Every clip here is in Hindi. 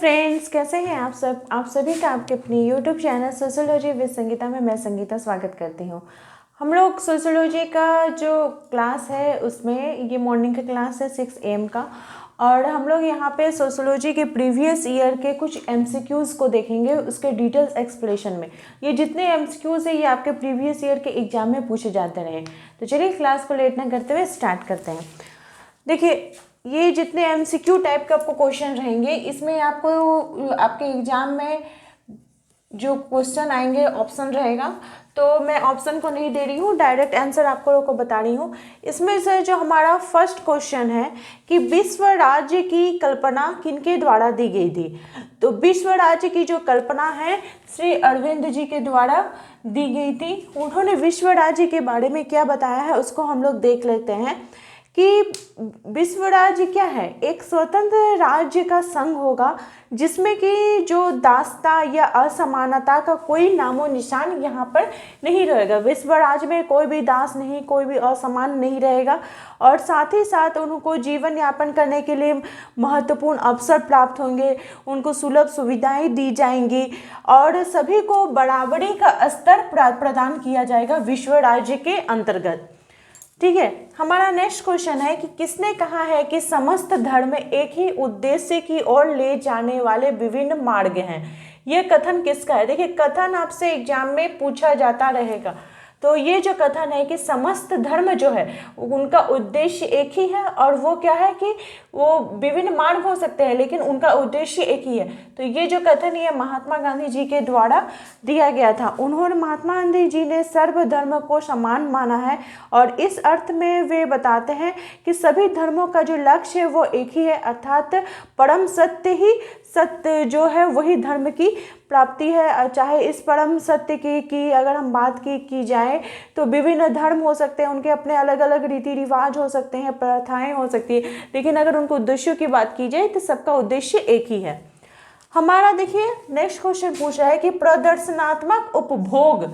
फ्रेंड्स, कैसे हैं आप सब। आप सभी का आपके अपनी YouTube channel sociology with Sangeeta में मैं संगीता स्वागत करती हूँ। हम लोग सोशियोलॉजी का जो क्लास है उसमें ये मॉर्निंग का क्लास है 6 AM का, और हम लोग यहाँ पे सोशियोलॉजी के प्रीवियस ईयर के कुछ MCQs को देखेंगे उसके डिटेल्स एक्सप्लेनेशन में। ये जितने MCQs है ये आपके प्रीवियस ईयर के एग्जाम में पूछे जाते रहे। तो चलिए क्लास को लेट ना करते हुए स्टार्ट करते हैं। देखिए, ये जितने MCQ टाइप के आपको क्वेश्चन रहेंगे इसमें आपको आपके एग्जाम में जो क्वेश्चन आएंगे ऑप्शन रहेगा, तो मैं ऑप्शन को नहीं दे रही हूँ, डायरेक्ट आंसर आपको को बता रही हूँ। इसमें से जो हमारा फर्स्ट क्वेश्चन है कि विश्व राज्य की कल्पना किनके द्वारा दी गई थी। तो विश्व राज्य की जो कल्पना है श्री अरविंद जी के द्वारा दी गई थी। उन्होंने विश्व राज्य के बारे में क्या बताया है उसको हम लोग देख लेते हैं कि विश्व राज्य क्या है। एक स्वतंत्र राज्य का संघ होगा जिसमें कि जो दासता या असमानता का कोई नामो निशान यहाँ पर नहीं रहेगा। विश्व राज्य में कोई भी दास नहीं, कोई भी असमान नहीं रहेगा, और साथ ही साथ उनको जीवन यापन करने के लिए महत्वपूर्ण अवसर प्राप्त होंगे, उनको सुलभ सुविधाएं दी जाएंगी और सभी को बराबरी का स्तर प्रदान किया जाएगा विश्व राज्य के अंतर्गत। ठीक है, हमारा नेक्स्ट क्वेश्चन है कि किसने कहा है कि समस्त धर्म एक ही उद्देश्य की ओर ले जाने वाले विभिन्न मार्ग हैं। यह कथन किसका है। देखिए, कथन आपसे एग्जाम में पूछा जाता रहेगा। तो ये जो कथन है कि समस्त धर्म जो है उनका उद्देश्य एक ही है, और वो क्या है कि वो विभिन्न मार्ग हो सकते हैं लेकिन उनका उद्देश्य एक ही है। तो ये जो कथन ये महात्मा गांधी जी के द्वारा दिया गया था। उन्होंने महात्मा गांधी जी ने सर्वधर्म को समान माना है, और इस अर्थ में वे बताते हैं कि सभी धर्मों का जो लक्ष्य है वो एक ही है, अर्थात परम सत्य ही सत्य जो है वही धर्म की प्राप्ति है। चाहे इस परम सत्य की अगर हम बात की जाए तो विभिन्न धर्म हो सकते हैं, उनके अपने अलग अलग रीति रिवाज हो सकते हैं, प्रथाएं हो सकती है, लेकिन अगर उनके उद्देश्यों की बात की जाए तो सबका उद्देश्य एक ही है। हमारा देखिए नेक्स्ट क्वेश्चन पूछ रहा है कि प्रदर्शनात्मक उपभोग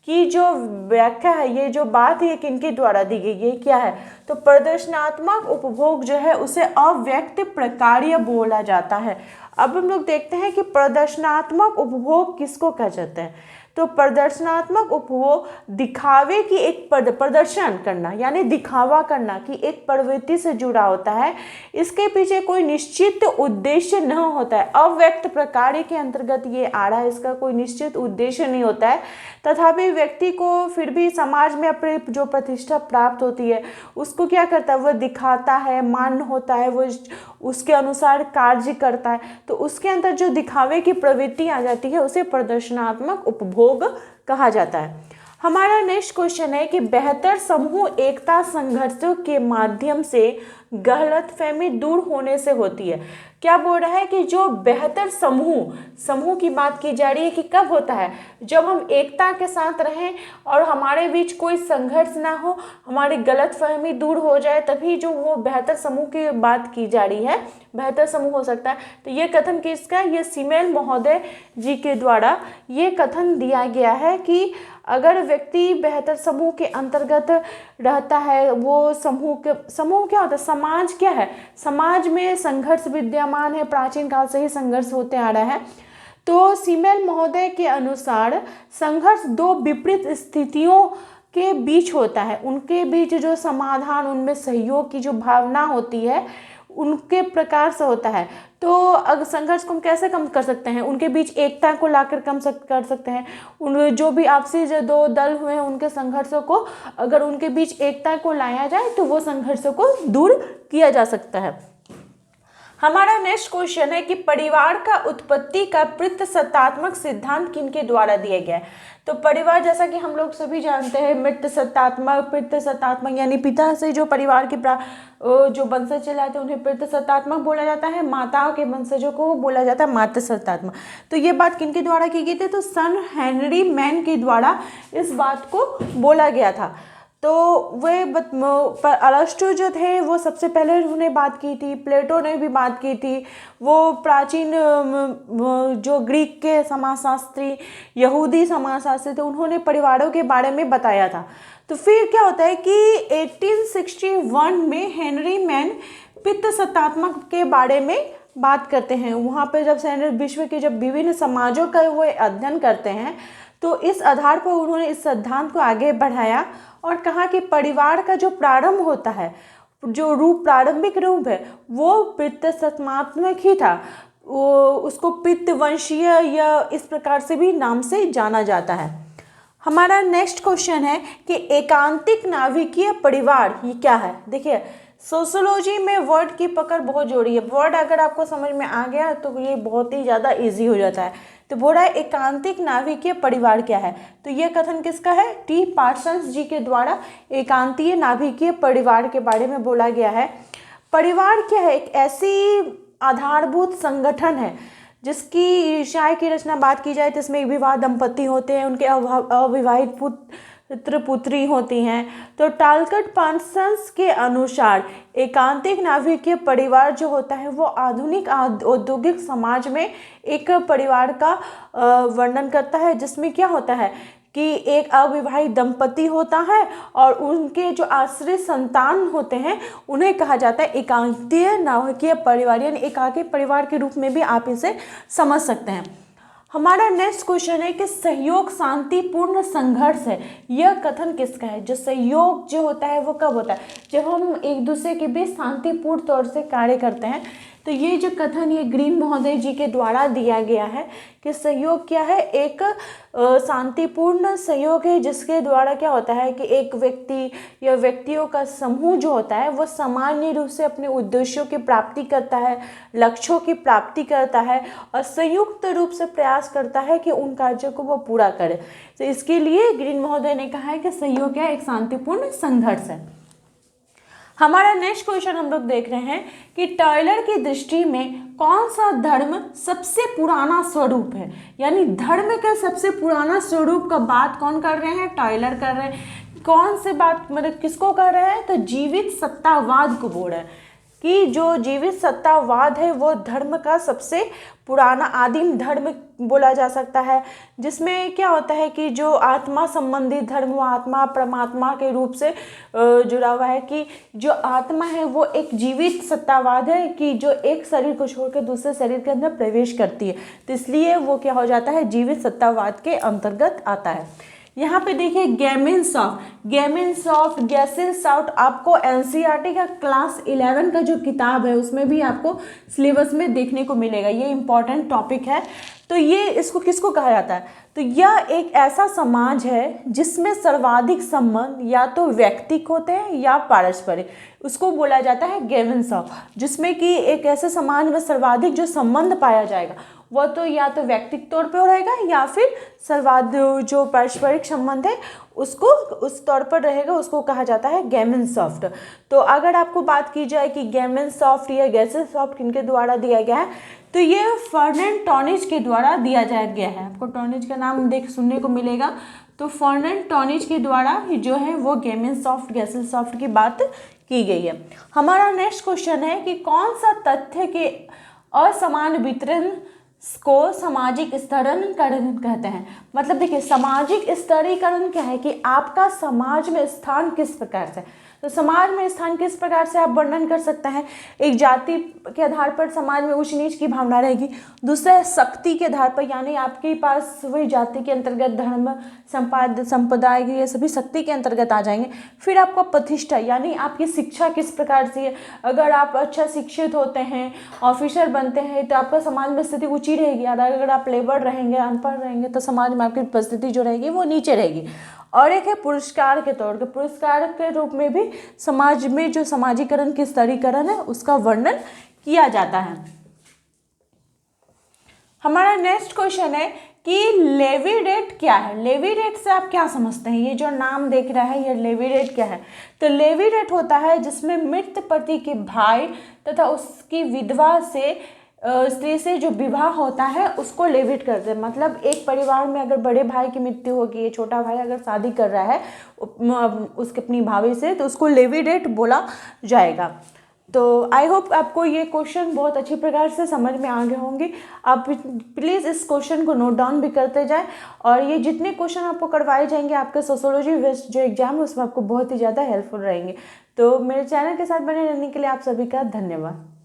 की जो व्याख्या है, ये जो बात है किनके द्वारा दी गई, ये क्या है। तो प्रदर्शनात्मक उपभोग जो है उसे अव्यक्त प्रकार्य बोला जाता है। अब हम लोग देखते हैं कि प्रदर्शनात्मक उपभोग किसको कहा जाता है। तो प्रदर्शनात्मक उपभोग दिखावे की एक प्रदर्शन करना यानी दिखावा करना की एक प्रवृत्ति से जुड़ा होता है। इसके पीछे कोई निश्चित उद्देश्य न होता है। अव्यक्त प्रकार के अंतर्गत ये आ रहा है, इसका कोई निश्चित उद्देश्य नहीं होता है, तथापि व्यक्ति को फिर भी समाज में अपनी जो प्रतिष्ठा प्राप्त होती है उसको क्या करता है, वह दिखाता है, मान्य होता है, वो उसके अनुसार कार्य करता है। तो उसके अंदर जो दिखावे की प्रवृत्ति आ जाती है उसे प्रदर्शनात्मक उपभोग कहा जाता है। हमारा नेक्स्ट क्वेश्चन है कि बेहतर समूह एकता संघर्षों के माध्यम से गलतफहमी दूर होने से होती है। क्या बोल रहा है कि जो बेहतर समूह की बात की जा रही है कि कब होता है, जब हम एकता के साथ रहें और हमारे बीच कोई संघर्ष ना हो, हमारी गलतफहमी दूर हो जाए, तभी जो वो बेहतर समूह की बात की जा रही है बेहतर समूह हो सकता है। तो ये कथन किसका है, ये सीमेल महोदय जी के द्वारा ये कथन दिया गया है कि अगर व्यक्ति बेहतर समूह के अंतर्गत रहता है, वो समूह क्या होता है, समाज क्या है, समाज में संघर्ष विद्यमान है, प्राचीन काल से ही संघर्ष होते आ रहा है। तो सीमेल महोदय के अनुसार संघर्ष दो विपरीत स्थितियों के बीच होता है, उनके बीच जो समाधान, उनमें सहयोग की जो भावना होती है उनके प्रकार से होता है। तो अगर संघर्ष को हम कैसे कम कर सकते हैं, उनके बीच एकता को लाकर कर सकते हैं। उन जो भी आपसी जो दो दल हुए हैं उनके संघर्षों को अगर उनके बीच एकता को लाया जाए तो वो संघर्षों को दूर किया जा सकता है। हमारा नेक्स्ट क्वेश्चन है कि परिवार का उत्पत्ति का पितृसत्तात्मक सिद्धांत किनके द्वारा दिया गया है। तो परिवार जैसा कि हम लोग सभी जानते हैं पितृसत्तात्मक यानी पिता से जो परिवार की जो वंशज चले आते हैं उन्हें पितृसत्तात्मक बोला जाता है, माताओं के वंशजों को बोला जाता है मातृसत्तात्मक। तो ये बात किनके द्वारा की गई थी, तो सन हेनरी मैन के द्वारा इस बात को बोला गया था। तो वे अरस्तु जो थे वो सबसे पहले उन्होंने बात की थी, प्लेटो ने भी बात की थी, वो प्राचीन जो ग्रीक के समाजशास्त्री, यहूदी समाजशास्त्री थे, उन्होंने परिवारों के बारे में बताया था। तो फिर क्या होता है कि 1861 में हेनरी मैन पितृसत्तात्मक के बारे में बात करते हैं, वहाँ पे जब सैंडल विश्व के जब विभिन्न समाजों का वो अध्ययन करते हैं, तो इस आधार पर उन्होंने इस सिद्धांत को आगे बढ़ाया और कहा कि परिवार का जो प्रारंभ होता है, जो प्रारंभिक रूप है वो पितृसत्तात्मक ही था। वो उसको पितृवंशीय या इस प्रकार से भी नाम से जाना जाता है। हमारा नेक्स्ट क्वेश्चन है कि एकांतिक नाभिकीय परिवार ये क्या है। देखिए सोशियोलॉजी में वर्ड की पकड़ बहुत जोड़ी है। वर्ड अगर आपको समझ में आ गया तो ये बहुत ही ज़्यादा इजी हो जाता है। तो बोल रहा है एकांतिक नाभिकीय परिवार क्या है, तो ये कथन किसका है, टी पार्सन्स जी के द्वारा एकांतीय नाभिकीय परिवार के बारे में बोला गया है। परिवार क्या है, एक ऐसी आधारभूत संगठन है जिसकी ईर्ष्या की रचना बात की जाए तो इसमें विवाह दंपति होते हैं, उनके अविवाहित पुत्र पुत्री होती हैं। तो टालकट पार्सन्स के अनुसार एकांतिक नाभिकीय परिवार जो होता है वो आधुनिक औद्योगिक समाज में एक परिवार का वर्णन करता है, जिसमें क्या होता है कि एक अविवाहित दंपति होता है और उनके जो आश्रित संतान होते हैं उन्हें कहा जाता है एकांतीय नाभिकीय परिवार, यानी एकाकी परिवार के रूप में भी आप इसे समझ सकते हैं। हमारा नेक्स्ट क्वेश्चन है कि सहयोग शांतिपूर्ण संघर्ष है, यह कथन किसका है। जो सहयोग जो होता है वो कब होता है, जब हम एक दूसरे के बीच शांतिपूर्ण तौर से कार्य करते हैं। तो ये जो कथन ये ग्रीन महोदय जी के द्वारा दिया गया है कि सहयोग क्या है, एक शांतिपूर्ण सहयोग है जिसके द्वारा क्या होता है कि एक व्यक्ति या व्यक्तियों का समूह जो होता है वो सामान्य रूप से अपने उद्देश्यों की प्राप्ति करता है, लक्ष्यों की प्राप्ति करता है और संयुक्त रूप से प्रयास करता है कि उन कार्यों को वो पूरा करे। तो इसके लिए ग्रीन महोदय ने कहा है कि सहयोग क्या है, एक शांतिपूर्ण संघर्ष है। हमारा नेक्स्ट क्वेश्चन हम लोग देख रहे हैं कि टॉयलर की दृष्टि में कौन सा धर्म सबसे पुराना स्वरूप है, यानी धर्म का सबसे पुराना स्वरूप का बात कौन कर रहे हैं, टॉयलर कर रहे हैं। कौन से बात मतलब किसको कर रहे हैं, तो जीवित सत्तावाद को बोल रहे हैं कि जो जीवित सत्तावाद है वो धर्म का सबसे पुराना आदिम धर्म बोला जा सकता है, जिसमें क्या होता है कि जो आत्मा संबंधित धर्म वो आत्मा परमात्मा के रूप से जुड़ा हुआ है, कि जो आत्मा है वो एक जीवित सत्तावाद है कि जो एक शरीर को छोड़कर दूसरे शरीर के अंदर प्रवेश करती है, तो इसलिए वो क्या हो जाता है, जीवित सत्तावाद के अंतर्गत आता है। यहाँ पे देखिए गेमिन सॉफ्ट गैसिल सॉफ्ट आपको एनसीईआरटी का क्लास 11 का जो किताब है उसमें भी आपको सिलेबस में देखने को मिलेगा। ये इंपॉर्टेंट टॉपिक है। तो ये इसको किसको कहा जाता है, तो यह एक ऐसा समाज है जिसमें सर्वाधिक संबंध या तो व्यक्तिक होते हैं या पारस्परिक, उसको बोला जाता है गेमिन सॉफ्ट, जिसमें कि एक ऐसे समाज में सर्वाधिक जो संबंध पाया जाएगा वह तो या तो व्यक्तिक तौर पे रहेगा या फिर सर्वाधिक जो पारस्परिक संबंध है उसको उस तौर पर रहेगा, उसको कहा जाता है गेमिन सॉफ्ट। तो अगर आपको बात की जाए कि गेमिन सॉफ्ट या गैसिल सॉफ्ट किनके द्वारा दिया गया है, तो ये फर्नैंड टॉनिज के द्वारा दिया गया है। आपको टॉनिज का नाम सुनने को मिलेगा। तो फर्नैंड टॉनिज के द्वारा जो है वो गेमिन सॉफ्ट गैसिल सॉफ्ट की बात की गई है। हमारा नेक्स्ट क्वेश्चन है कि कौन सा तथ्य के असमान वितरण को सामाजिक स्तरीकरण कहते हैं। मतलब देखिए सामाजिक स्तरीकरण क्या है कि आपका समाज में स्थान किस प्रकार से, तो समाज में स्थान किस प्रकार से आप वर्णन कर सकते हैं। एक जाति के आधार पर समाज में ऊंच नीच की भावना रहेगी, दूसरा शक्ति के आधार पर, यानी आपके पास वही जाति के अंतर्गत धर्म संप्रदाय ये सभी शक्ति के अंतर्गत आ जाएंगे। फिर आपका प्रतिष्ठा, यानी आपकी शिक्षा किस प्रकार से है। अगर आप अच्छा शिक्षित होते हैं, ऑफिसर बनते हैं, तो आपका समाज में स्थिति ऊंची रहेगी। अगर आप लेबर रहेंगे, अनपढ़ रहेंगे, तो समाज में आपकी परिस्थिति जो रहेगी वो नीचे रहेगी। और एक है पुरस्कार के तौर पर, पुरस्कार के रूप में भी समाज में जो समाजीकरण की स्तरीकरण है उसका वर्णन किया जाता है। हमारा नेक्स्ट क्वेश्चन है कि लेवीरेट क्या है। लेवीरेट से आप क्या समझते हैं, ये जो नाम देख रहा है ये लेवीरेट क्या है। तो लेवीरेट होता है जिसमें मृत पति के भाई तथा उसकी विधवा से स्त्री से जो विवाह होता है उसको लेविट करते हैं। मतलब एक परिवार में अगर बड़े भाई की मृत्यु होगी, ये छोटा भाई अगर शादी कर रहा है उसके अपनी भाभी से, तो उसको लेवीरेट बोला जाएगा। तो आई होप आपको ये क्वेश्चन बहुत अच्छी प्रकार से समझ में आ गए होंगे। आप प्लीज़ इस क्वेश्चन को नोट डाउन भी करते जाएं, और ये जितने क्वेश्चन आपको करवाए जाएंगे आपके सोशियोलॉजी बेस्ड जो एग्जाम है उसमें आपको बहुत ही ज़्यादा हेल्पफुल रहेंगे। तो मेरे चैनल के साथ बने रहने के लिए आप सभी का धन्यवाद।